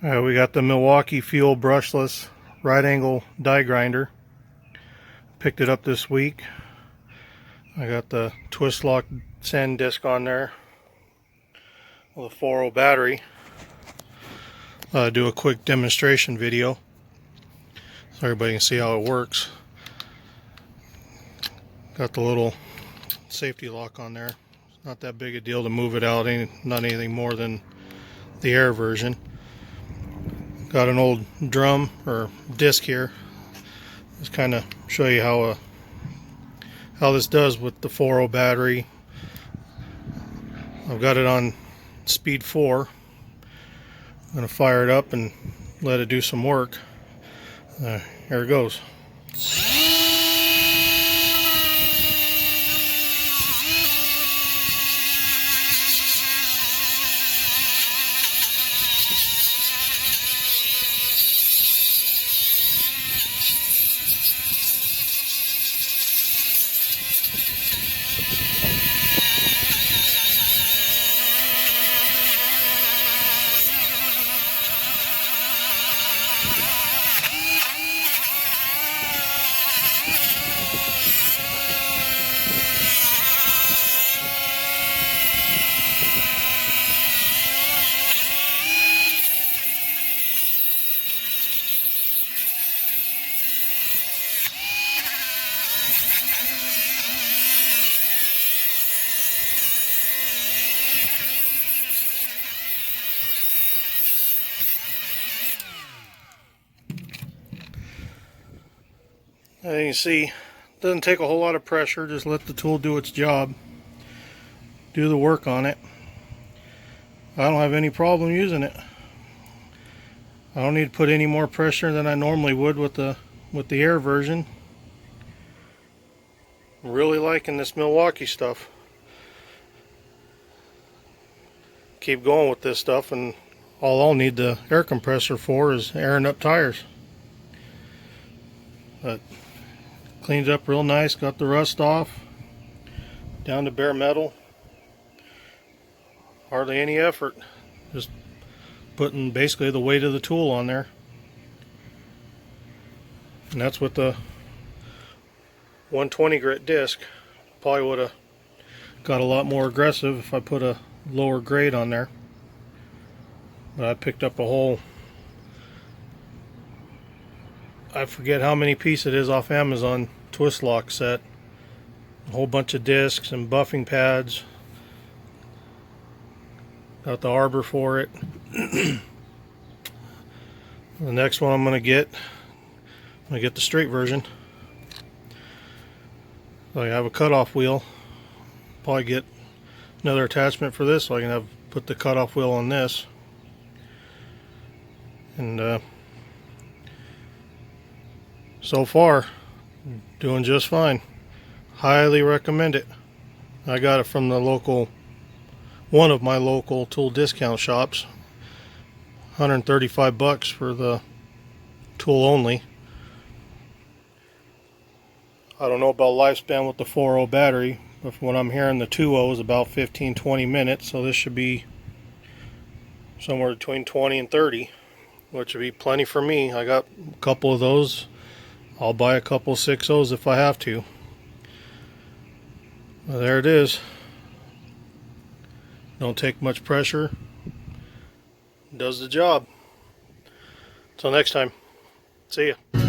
We got the Milwaukee fuel brushless right angle die grinder. Picked it up this week. I got the twist lock sand disc on there with a 4.0 battery. Do a quick demonstration video so everybody can see how it works. Got the little safety lock on there. It's not that big a deal to move it out, not anything more than the air version. Got an old drum or disc here. Just kind of show you how this does with the 4.0 battery. I've got it on speed 4. I'm going to fire it up and let it do some work. Here it goes. As you can see, it doesn't take a whole lot of pressure. Just let the tool do its job, do the work on it. I don't have any problem using it. I don't need to put any more pressure than I normally would with the air version. I'm really liking this Milwaukee stuff. Keep going with this stuff, and all I'll need the air compressor for is airing up tires. But cleans up real nice, got the rust off, down to bare metal. Hardly any effort, just putting basically the weight of the tool on there. And that's with the 120 grit disc. Probably would have got a lot more aggressive if I put a lower grade on there. But I picked up a whole, I forget how many pieces it is off Amazon, twist lock set. A whole bunch of discs and buffing pads. Got the arbor for it. The next one I'm going to get the straight version. So I have a cutoff wheel. Probably get another attachment for this so I can put the cutoff wheel on this. And so far, doing just fine. Highly recommend it. I got it from one of my local tool discount shops. $135 for the tool only. I don't know about lifespan with the 4.0 battery, but from what I'm hearing, the 2.0 is about 15-20 minutes, so this should be somewhere between 20 and 30, which would be plenty for me. I got a couple of those. I'll buy a couple 6.0s if I have to. Well, there it is. Don't take much pressure. Does the job. Till next time. See ya.